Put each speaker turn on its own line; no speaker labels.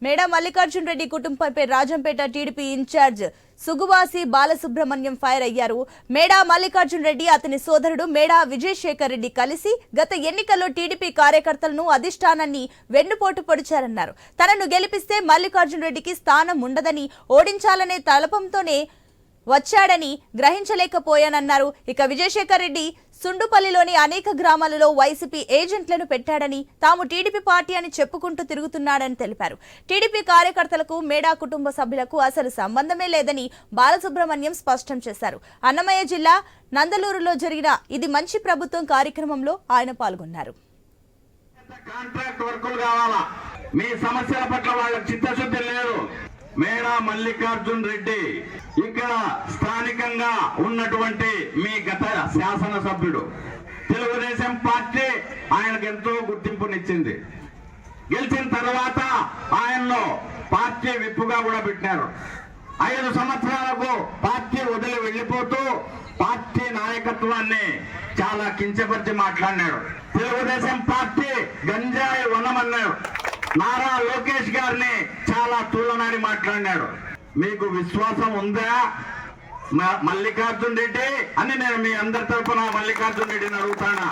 మేడా మల్లికార్జున్ రెడ్డి కుటుంబంపై Rajampet TDP in-charge Suguvasi Balasubrahmanyam fire అయ్యారు. మేడా మల్లికార్జున్ రెడ్డి అతని సోదరుడు మేడా విజయశేఖర్ రెడ్డి కలిసి గత ఎన్నికల్లో టీడీపీ కార్యకర్తలను అధిష్టానాన్ని వెన్నుపోటు పొడిచారన్నారు. తనను గెలిపిస్తే మల్లికార్జున్ రెడ్డికి స్థానం ఉండదని, ఓడించాలనే తలపంతోనే వచ్చాడని గ్రహించలేకపోయానన్నారు. ఇక విజయశేఖర్ రెడ్డి సుండుపల్లిలోని అనేక గ్రామాలలో వైసీపీ ఏజెంట్లను పెట్టాడని, తాము టీడీపీ పార్టీ అని చెప్పుకుంటూ తిరుగుతున్నాడని తెలిపారు. టీడీపీ కార్యకర్తలకు మేడా కుటుంబ సభ్యులకు అసలు సంబంధమే లేదని బాలసుబ్రహ్మణ్యం స్పష్టం చేశారు. అన్నమయ్య జిల్లా నందలూరులో జరిగిన ఇది మంచి ప్రభుత్వం కార్యక్రమంలో ఆయన పాల్గొన్నారు.
మీ సమస్యల పట్ల వాళ్ళకి చిత్తశుద్ధి లేదు. మేడా మల్లికార్జున్ రెడ్డి ఇక్కడ స్థానికంగా ఉన్నటువంటి మీ గత శాసనసభ్యుడు. తెలుగుదేశం పార్టీ ఆయనకు ఎంతో గుర్తింపునిచ్చింది. గెలిచిన తర్వాత ఆయన్ను పార్టీ విప్పుగా కూడా పెట్టినారు. 5 సంవత్సరాలకు పార్టీ వదిలి వెళ్లిపోతూ పార్టీ నాయకత్వాన్ని చాలా కించపరిచి మాట్లాడినాడు. తెలుగుదేశం పార్టీ గంజాయి వనమన్నాడు. నారా లోకేష్ గారిని చాలా తులనాడి మాట్లాడినాడు. మీకు విశ్వాసం ఉందా మల్లికార్జున్ రెడ్డి అని నేను మీ అందరి తరఫున మల్లికార్జున్ రెడ్డిని అడుగుతానా?